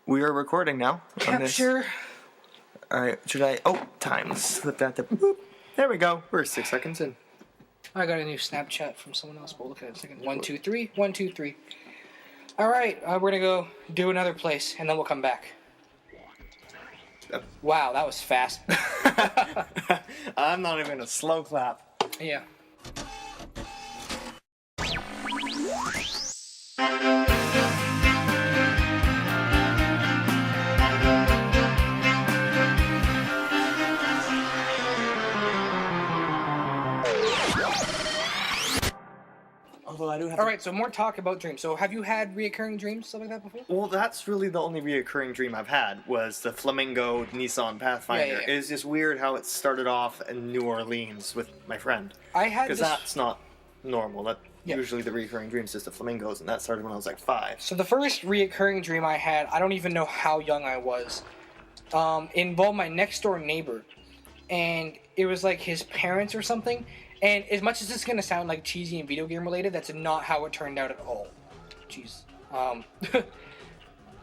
We are recording now. Capture. All right. Should I? Oh, time. Slip that to. Boop. There we go. We're 6 seconds in. I got a new Snapchat from someone else. We'll look at it in a second. 1, 2, 3. 1, 2, 3. All right. We're gonna go do another place, and then we'll come back. Wow, that was fast. I'm not even a slow clap. Yeah. Although I do have. All right. So more talk about dreams. So have you had reoccurring dreams, stuff like that before? Well, that's really the only reoccurring dream I've had was the Flamingo Nissan Pathfinder. Yeah. It's just weird how it started off in New Orleans with my friend. I had Because this. that's not normal. That Yeah. usually the recurring dreams is the flamingos, and that started when I was like 5. So the first reoccurring dream I had, I don't even know how young I was, involved my next door neighbor, and it was like his parents or something. And as much as this is gonna sound like cheesy and video game related, that's not how it turned out at all. Jeez. I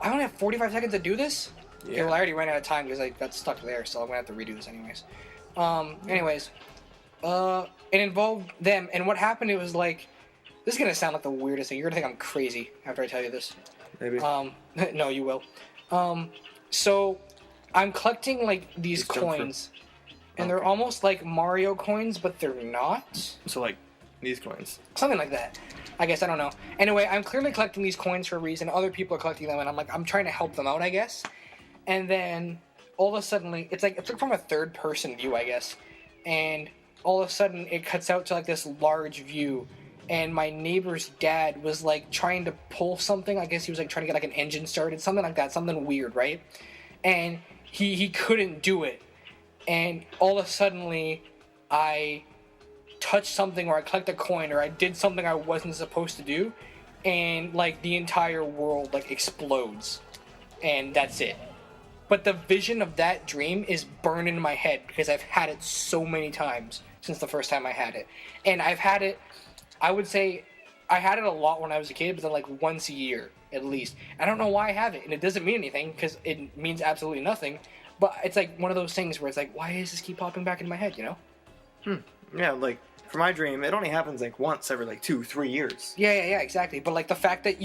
only have 45 seconds to do this. Yeah. Okay, well, I already ran out of time because I got stuck there, so I'm gonna have to redo this anyways. It involved them, and what happened? It was like, this is gonna sound like the weirdest thing. You're gonna think I'm crazy after I tell you this. Maybe. No, you will. So I'm collecting like these Just jump coins, and they're Okay. almost like Mario coins, but they're not. So like these coins. Something like that. I guess, I don't know. Anyway, I'm clearly collecting these coins for a reason. Other people are collecting them, and I'm trying to help them out, I guess. And then all of a sudden, it's like from a third person view, I guess. And all of a sudden, it cuts out to like this large view. And my neighbor's dad was like trying to pull something. I guess he was like trying to get like an engine started, something like that, something weird, right? And he couldn't do it. And all of a sudden, I touched something, or I collected a coin, or I did something I wasn't supposed to do, and like the entire world like explodes, and that's it. But the vision of that dream is burned into my head because I've had it so many times since the first time I had it, and I've had it. I would say I had it a lot when I was a kid, but then like once a year at least. I don't know why I have it, and it doesn't mean anything because it means absolutely nothing. But it's like one of those things where it's like, why does this keep popping back in my head, you know? Yeah, like for my dream, it only happens like once every like 2-3 years. Yeah, exactly. But like the fact that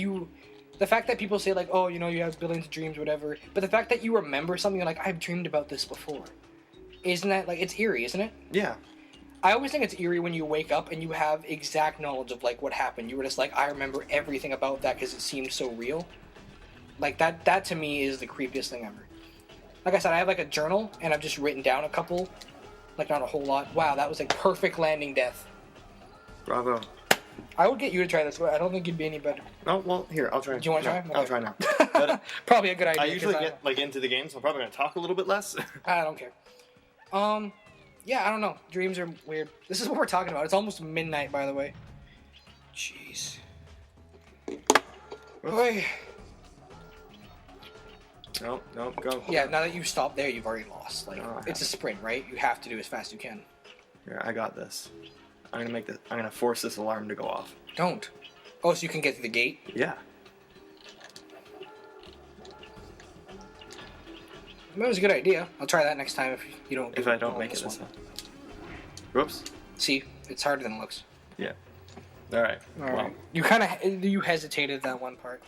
people say like, oh, you know, you have billions of dreams, whatever. But the fact that you remember something, you're like, I've dreamed about this before. Isn't that like, it's eerie, isn't it? Yeah. I always think it's eerie when you wake up and you have exact knowledge of like what happened. You were just like, I remember everything about that because it seemed so real. Like that to me is the creepiest thing ever. Like I said, I have like a journal and I've just written down a couple, like not a whole lot. Wow, that was like perfect landing death. Bravo. I would get you to try this, but I don't think you'd be any better. Oh, well, here, I'll try. Do you want to No, try? I'll Okay. try now. But Probably a good idea. I usually 'cause get like into the game, so I'm probably going to talk a little bit less. I don't care. Yeah, I don't know. Dreams are weird. This is what we're talking about. It's almost midnight, by the way. Jeez. Oy. No, go. Yeah, now that you stop there, you've already lost. Like, No, I it's a sprint, right? You have to do as fast as you can. Here, I got this. I'm going to force this alarm to go off. Don't. Oh, so you can get to the gate? Yeah. That was a good idea. I'll try that next time if you don't. If I don't make it this this one. time. Whoops. See, it's harder than it looks. Yeah. All right. All Well, right. You kind of hesitated that one part.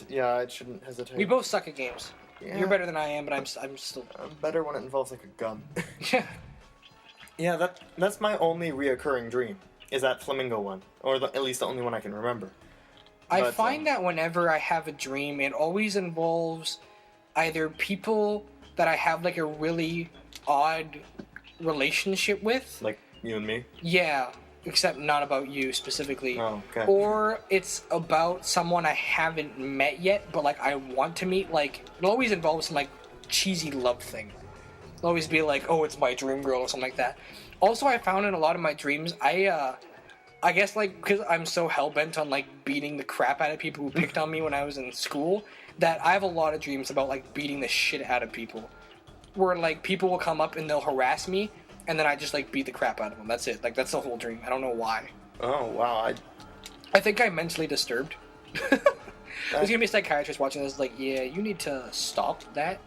Yeah, I shouldn't hesitate. We both suck at games. Yeah. You're better than I am, but I'm still. I'm better when it involves like a gun. Yeah. Yeah, that's my only reoccurring dream. Is that flamingo one, or at least the only one I can remember. I But, find that whenever I have a dream, it always involves either people that I have like a really odd relationship with. Like you and me. Yeah, except not about you specifically. Oh, okay. Or it's about someone I haven't met yet, but like I want to meet. Like it always involves some like cheesy love thing. It'll always be like, oh, it's my dream girl or something like that. Also, I found in a lot of my dreams, I guess like because I'm so hell bent on like beating the crap out of people who picked on me when I was in school, that I have a lot of dreams about like beating the shit out of people. Where like people will come up and they'll harass me, and then I just like beat the crap out of them. That's it. Like that's the whole dream. I don't know why. Oh wow. I think I'm mentally disturbed. There's gonna be a psychiatrist watching this, like, yeah, you need to stop that.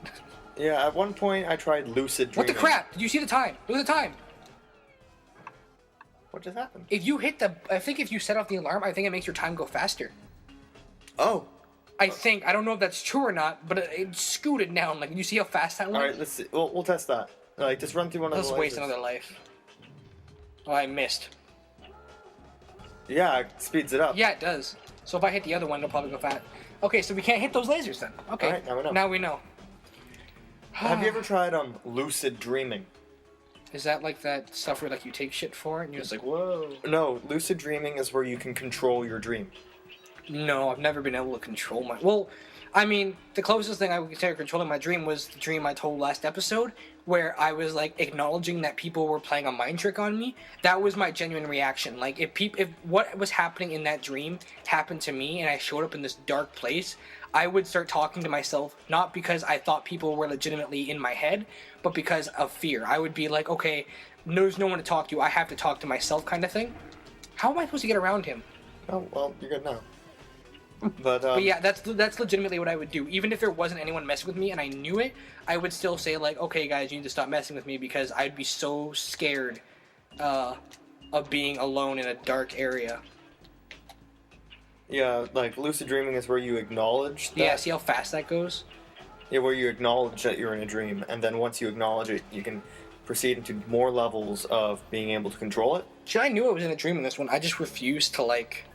Yeah, at one point I tried lucid What dreaming. the crap? Did you see the time? Look at the time. What just happened? If you hit the, I think if you set off the alarm, I think it makes your time go faster. Oh. I think. I don't know if that's true or not, but it scooted down. Like, you see how fast that went? All right, let's see. We'll test that. Like, just run through one of Let's the waste lasers. another life. Oh, I missed. Yeah, it speeds it up. Yeah, it does. So if I hit the other one, it'll probably go fast. Okay, so we can't hit those lasers then. Okay. All right, now we know. Now we know. Have you ever tried lucid dreaming? Is that like that stuff where like you take shit for it and you're just like, whoa? No, lucid dreaming is where you can control your dream. No, I've never been able to control my. Well, I mean, the closest thing I would consider controlling my dream was the dream I told last episode, where I was like acknowledging that people were playing a mind trick on me. That was my genuine reaction. Like, if what was happening in that dream happened to me, and I showed up in this dark place, I would start talking to myself, not because I thought people were legitimately in my head, but because of fear. I would be like, okay, there's no one to talk to. I have to talk to myself, kind of thing. How am I supposed to get around him? Oh, well, you're good now. But yeah, that's legitimately what I would do. Even if there wasn't anyone messing with me and I knew it, I would still say like, okay, guys, you need to stop messing with me because I'd be so scared of being alone in a dark area. yeah, like lucid dreaming is where you acknowledge that. Yeah, see how fast that goes? Yeah, where you acknowledge that you're in a dream, and then once you acknowledge it, you can proceed into more levels of being able to control it. See, I knew I was in a dream in this one. I just refused to like,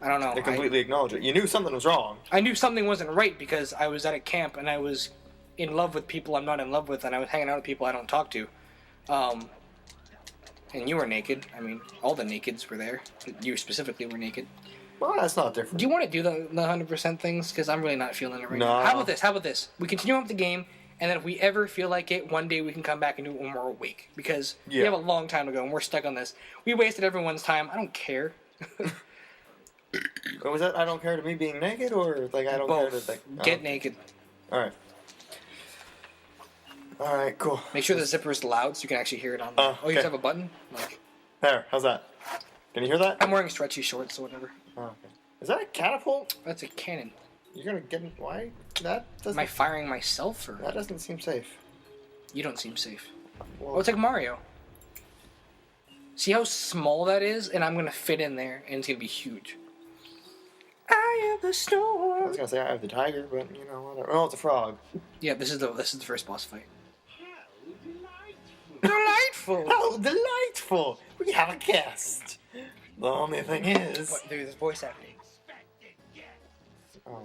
I don't know. And completely acknowledge it. You knew something was wrong. I knew something wasn't right because I was at a camp and I was in love with people I'm not in love with, and I was hanging out with people I don't talk to. And you were naked. I mean, all the nakeds were there. You specifically were naked. Well, that's not different. Do you want to do the 100% things? Because I'm really not feeling it right No. now. How about this? How about this? We continue on with the game, and then if we ever feel like it, one day we can come back and do it when we're awake. Because we Yeah. have a long time to go, and we're stuck on this. We wasted everyone's time. I don't care. What was that? I don't care to me being naked, or like I don't care Both. to like Get naked. All right. All right. Cool. Make sure the zipper is loud so you can actually hear it on. Oh, Oh, you just okay. have a button. Like, There. How's that? Can you hear that? I'm wearing stretchy shorts, so whatever. Oh, okay. Is that a catapult? That's a cannon. You're gonna get why? That doesn't. Am I firing myself, or That doesn't seem safe. you don't seem safe? Well, Oh, it's like Mario. See how small that is, and I'm gonna fit in there, and it's gonna be huge. I am the I storm. was gonna say I have the tiger, but you know whatever. Oh, it's a frog. Yeah, this is the first boss fight. Delightful. How delightful! We have a guest. The only thing is, What, there's voice acting. oh,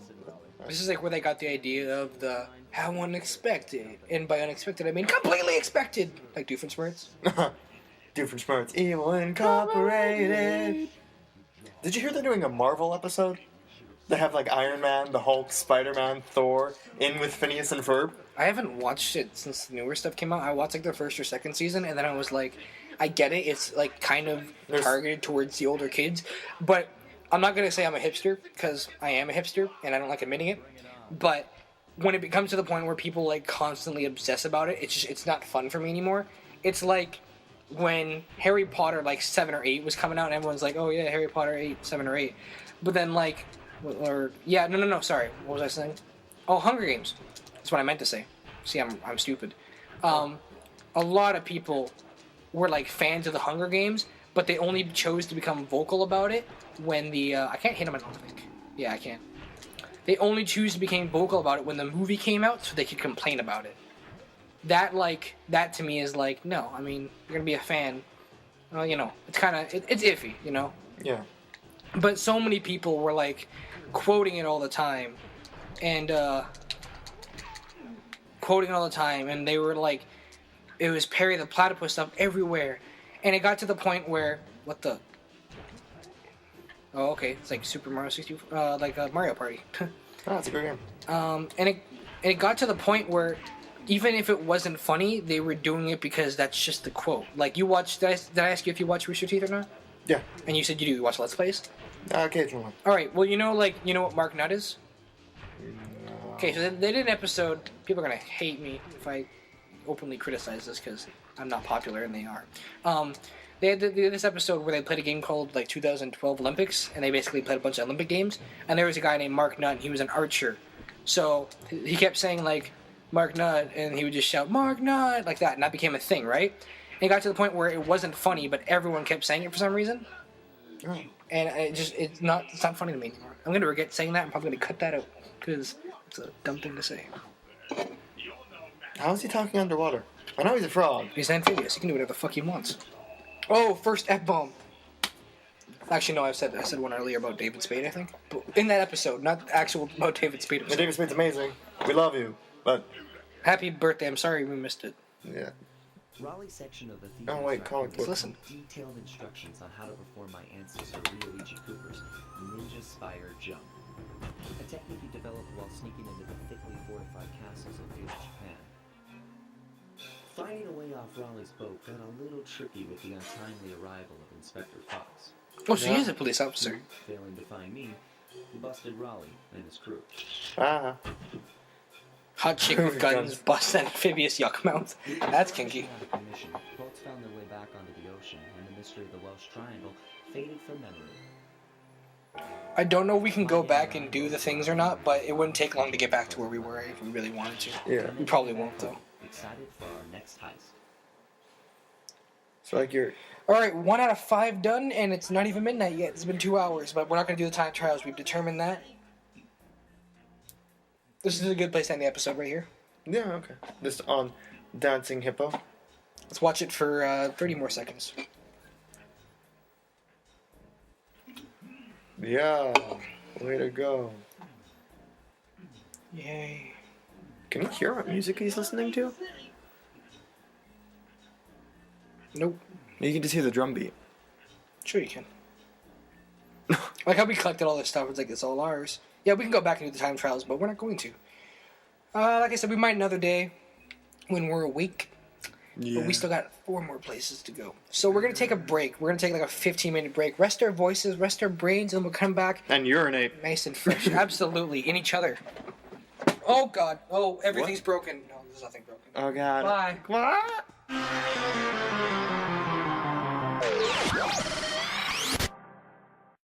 This is like where they got the idea of the how unexpected, and by unexpected I mean completely expected, like Doofenshmirtz. Doofenshmirtz Evil Incorporated. Did you hear they're doing a Marvel episode? They have like Iron Man, the Hulk, Spider-Man, Thor in with Phineas and Ferb. I haven't watched it since the newer stuff came out. I watched like the first or second season, and then I was like, I get it. It's like kind of There's- targeted towards the older kids, but I'm not gonna say I'm a hipster because I am a hipster and I don't like admitting it. But when it becomes to the point where people like constantly obsess about it, it's not fun for me anymore. It's like when Harry Potter like 7 or 8 was coming out, and everyone's like, oh yeah, Harry Potter 8, 7 or 8, but then like, or yeah, no, sorry, what was I saying? Oh, Hunger Games. That's what I meant to say. See, I'm stupid. A lot of people were like fans of the Hunger Games, but they only chose to become vocal about it when the I can't hit him. I don't think. Yeah, I can. They only choose to become vocal about it when the movie came out, so they could complain about it. That to me is like, no. I mean, you're gonna be a fan. Well, you know, it's kind of it's iffy, you know. Yeah. But so many people were like quoting it all the time, and they were like, it was Perry the Platypus stuff everywhere, and it got to the point where what the. Oh, okay. It's like Super Mario 64, like Mario Party. Oh, it's a good game. And it got to the point where even if it wasn't funny, they were doing it because that's just the quote. Like you watched. Did I ask you if you watch Rooster Teeth or not? Yeah. And you said you do. You watch Let's Plays. Occasionally. All right. Well, you know what Mark Nutt is. Okay, so they did an episode. People are gonna hate me if I openly criticize this because I'm not popular and they are. They had this episode where they played a game called like 2012 Olympics, and they basically played a bunch of Olympic games. And there was a guy named Mark Nutt, and he was an archer. So he kept saying like Mark Nutt, and he would just shout Mark Nutt like that, and that became a thing, right? And it got to the point where it wasn't funny, but everyone kept saying it for some reason. Oh. And it's not funny to me anymore. I'm gonna regret saying that. I'm probably gonna cut that out because it's a dumb thing to say. How is he talking underwater? I know he's a frog. He's amphibious. He can do whatever the fuck he wants. Oh, first F-bomb. Actually, no, I said one earlier about David Spade, I think. But in that episode, not actual about David Spade. Yeah, David Spade's amazing. We love you, but Happy birthday. I'm sorry we missed it. yeah. Raleigh's section of the theme Oh wait, comic book. Listen. detailed instructions on how to perform my ancestor Ryoichi Cooper's Ninja Spire Jump, a technique he developed while sneaking into the thickly fortified castles of feudal Japan. Finding a way off Raleigh's boat got a little tricky with the untimely arrival of Inspector Fox. Oh, so Yeah. he is a police officer. Failing to find me, he busted Raleigh and his crew. Ah. Hot chick with guns, bust amphibious yuck mouth. That's kinky. Out of commission, boats found their way back onto the ocean, and the mystery of the Welsh Triangle faded from memory. I don't know if we can go back and do the things or not, but it wouldn't take long to get back to where we were if we really wanted to. Yeah. We probably won't, though. Excited for our next heist. So like you're. Alright, 1 out of 5 done, and it's not even midnight yet. It's been 2 hours, but we're not going to do the time trials. We've determined that. This is a good place to end the episode right here. Yeah. Okay. Just on Dancing Hippo. Let's watch it for 30 more seconds. Yeah. Way to go. Yay. Can you hear what music he's listening to? Nope. You can just hear the drum beat. Sure you can. Like how we collected all this stuff. It's like, it's all ours. Yeah, we can go back and do the time trials, but we're not going to. Like I said, we might another day when we're awake. Yeah. But we still got 4 more places to go. So we're going to take a break. We're going to take like a 15-minute break. Rest our voices, rest our brains, and we'll come back And urinate. nice and fresh. Absolutely. In each other. Oh, God. Oh, everything's broken. No, there's nothing broken. Oh God. Bye. What?